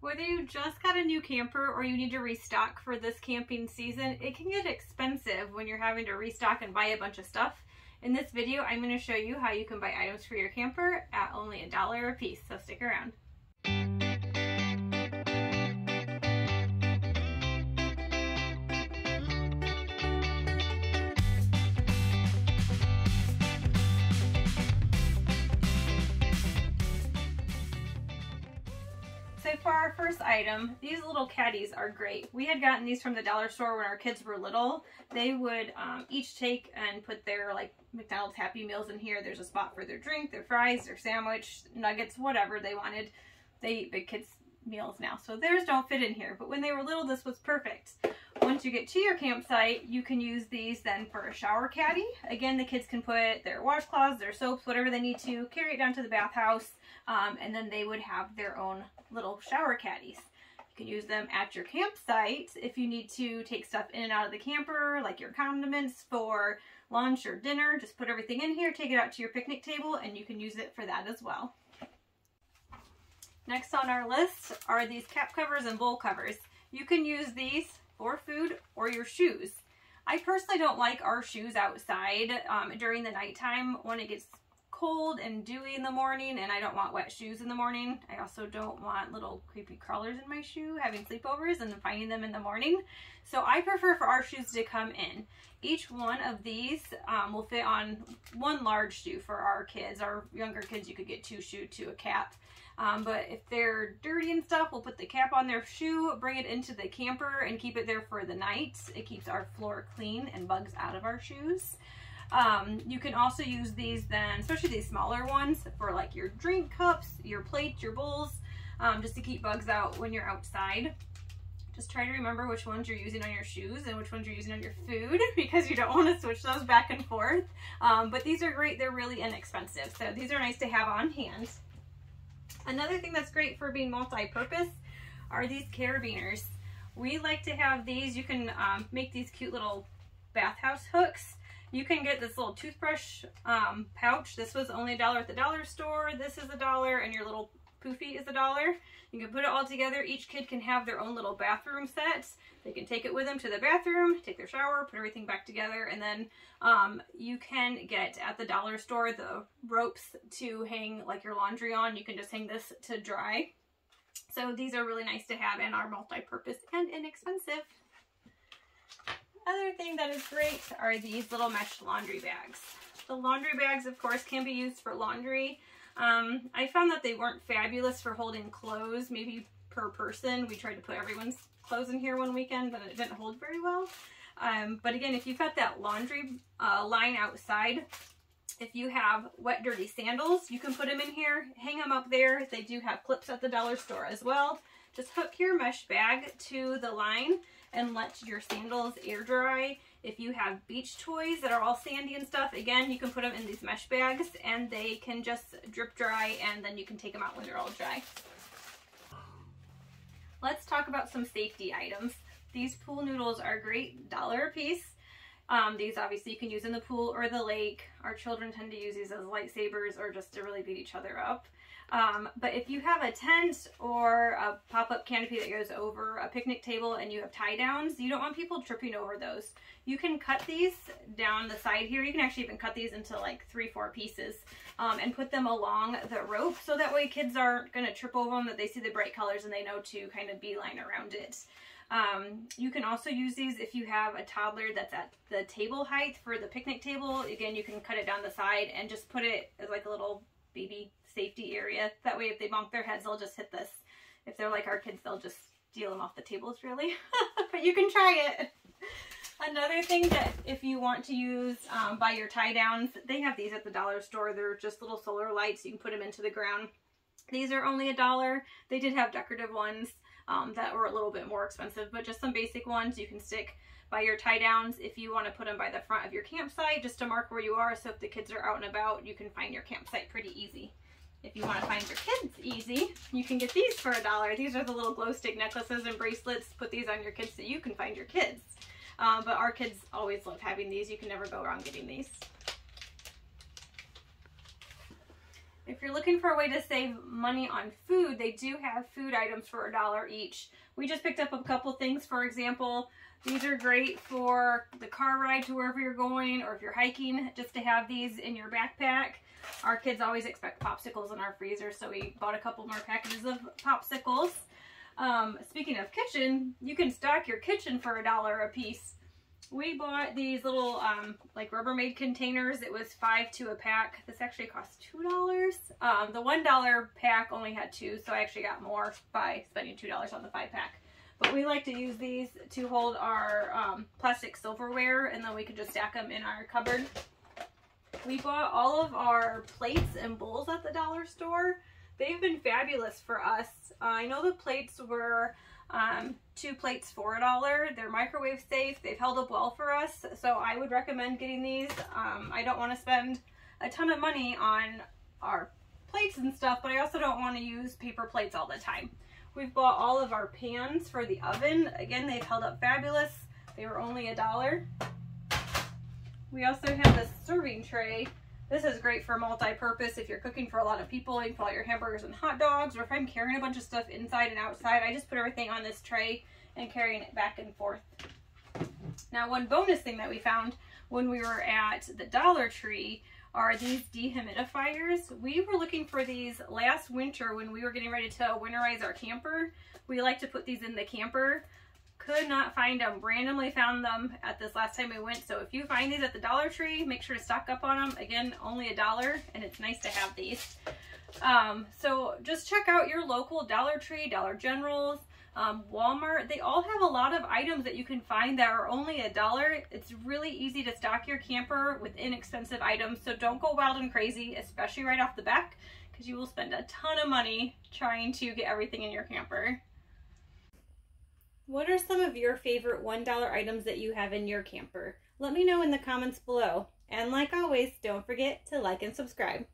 Whether you just got a new camper or you need to restock for this camping season, it can get expensive when you're having to restock and buy a bunch of stuff. In this video, I'm going to show you how you can buy items for your camper at only $1 a piece, so stick around. So for our first item, these little caddies are great. We had gotten these from the dollar store when our kids were little. They would each take and put their McDonald's Happy Meals in here. There's a spot for their drink, their fries, their sandwich, nuggets, whatever they wanted. They eat big kids meals now, so theirs don't fit in here. But when they were little, this was perfect. Once you get to your campsite, you can use these then for a shower caddy. Again, the kids can put their washcloths, their soaps, whatever they need to, carry it down to the bathhouse, and then they would have their own little shower caddies. You can use them at your campsite if you need to take stuff in and out of the camper, like your condiments for lunch or dinner. Just put everything in here, take it out to your picnic table, and you can use it for that as well. Next on our list are these cap covers and bowl covers. You can use these for food or your shoes. I personally don't like our shoes outside during the nighttime when it gets cold and dewy in the morning, and I don't want wet shoes in the morning. I also don't want little creepy crawlers in my shoe having sleepovers and then finding them in the morning. So I prefer for our shoes to come in. Each one of these will fit on one large shoe for our kids. Our younger kids, you could get 2 shoes to a cap. But if they're dirty and stuff, we'll put the cap on their shoe, bring it into the camper, and keep it there for the night. It keeps our floor clean and bugs out of our shoes. You can also use these then, especially these smaller ones, for like your drink cups, your plates, your bowls, just to keep bugs out when you're outside. Just try to remember which ones you're using on your shoes and which ones you're using on your food, because you don't want to switch those back and forth. But these are great. They're really inexpensive. So these are nice to have on hand. Another thing that's great for being multi-purpose are these carabiners. We like to have these. You can make these cute little bathhouse hooks. You can get this little toothbrush pouch. This was only $1 at the dollar store. This is $1, and your little poofy is $1. You can put it all together. Each kid can have their own little bathroom set. They can take it with them to the bathroom, take their shower, put everything back together, and then you can get at the dollar store the ropes to hang like your laundry on. You can just hang this to dry. So these are really nice to have and are multi-purpose and inexpensive. Other thing that is great are these little mesh laundry bags. The laundry bags, of course, can be used for laundry. I found that they weren't fabulous for holding clothes, maybe per person. We tried to put everyone's clothes in here one weekend, but it didn't hold very well. But again, if you've got that laundry line outside, if you have wet, dirty sandals, you can put them in here, hang them up there. They do have clips at the dollar store as well. Just hook your mesh bag to the line and let your sandals air dry. If you have beach toys that are all sandy and stuff, again, you can put them in these mesh bags and they can just drip dry, and then you can take them out when they're all dry. Let's talk about some safety items. These pool noodles are great, $1 a piece. These obviously you can use in the pool or the lake. Our children tend to use these as lightsabers or just to really beat each other up. But if you have a tent or a pop-up canopy that goes over a picnic table and you have tie downs, you don't want people tripping over those. You can cut these down the side here. You can actually even cut these into like 3-4 pieces and put them along the rope, so that way kids aren't going to trip over them, that they see the bright colors and they know to kind of beeline around it. You can also use these if you have a toddler that's at the table height for the picnic table. Again, you can cut it down the side and just put it as like a little baby safety area. That way if they bonk their heads, they'll just hit this. If they're like our kids, they'll just steal them off the tables, really. But you can try it. Another thing that if you want to use by your tie downs, they have these at the dollar store. They're just little solar lights. You can put them into the ground. These are only $1. They did have decorative ones that were a little bit more expensive, but just some basic ones you can stick by your tie downs if you want to put them by the front of your campsite, just to mark where you are, so if the kids are out and about, you can find your campsite pretty easy. If you want to find your kids easy, you can get these for $1. These are the little glow stick necklaces and bracelets. Put these on your kids so you can find your kids. But our kids always love having these. You can never go wrong getting these. If you're looking for a way to save money on food, they do have food items for $1 each. We just picked up a couple things. For example, these are great for the car ride to wherever you're going, or if you're hiking, just to have these in your backpack. Our kids always expect popsicles in our freezer, so we bought a couple more packages of popsicles. Speaking of kitchen, you can stock your kitchen for $1 a piece. We bought these little like Rubbermaid containers. It was 5 a pack. This actually cost $2. The $1 pack only had 2, so I actually got more by spending $2 on the 5-pack. But we like to use these to hold our plastic silverware, and then we could just stack them in our cupboard. We bought all of our plates and bowls at the dollar store. They've been fabulous for us. I know the plates were 2 plates for $1. They're microwave safe. They've held up well for us, so I would recommend getting these. I don't want to spend a ton of money on our plates and stuff, but I also don't want to use paper plates all the time. We've bought all of our pans for the oven. Again, they've held up fabulous. They were only $1. We also have this serving tray. This is great for multi-purpose if you're cooking for a lot of people. You can put all your hamburgers and hot dogs, or if I'm carrying a bunch of stuff inside and outside, I just put everything on this tray and carrying it back and forth. Now, one bonus thing that we found when we were at the Dollar Tree are these dehumidifiers. We were looking for these last winter when we were getting ready to winterize our camper. We like to put these in the camper. Could not find them. Randomly found them at this last time we went. So if you find these at the Dollar Tree, make sure to stock up on them. Again, only $1, and it's nice to have these. So just check out your local Dollar Tree, Dollar Generals, Walmart. They all have a lot of items that you can find that are only $1. It's really easy to stock your camper with inexpensive items. So don't go wild and crazy, especially right off the bat, because you will spend a ton of money trying to get everything in your camper. What are some of your favorite $1 items that you have in your camper? Let me know in the comments below. And like always, don't forget to like and subscribe.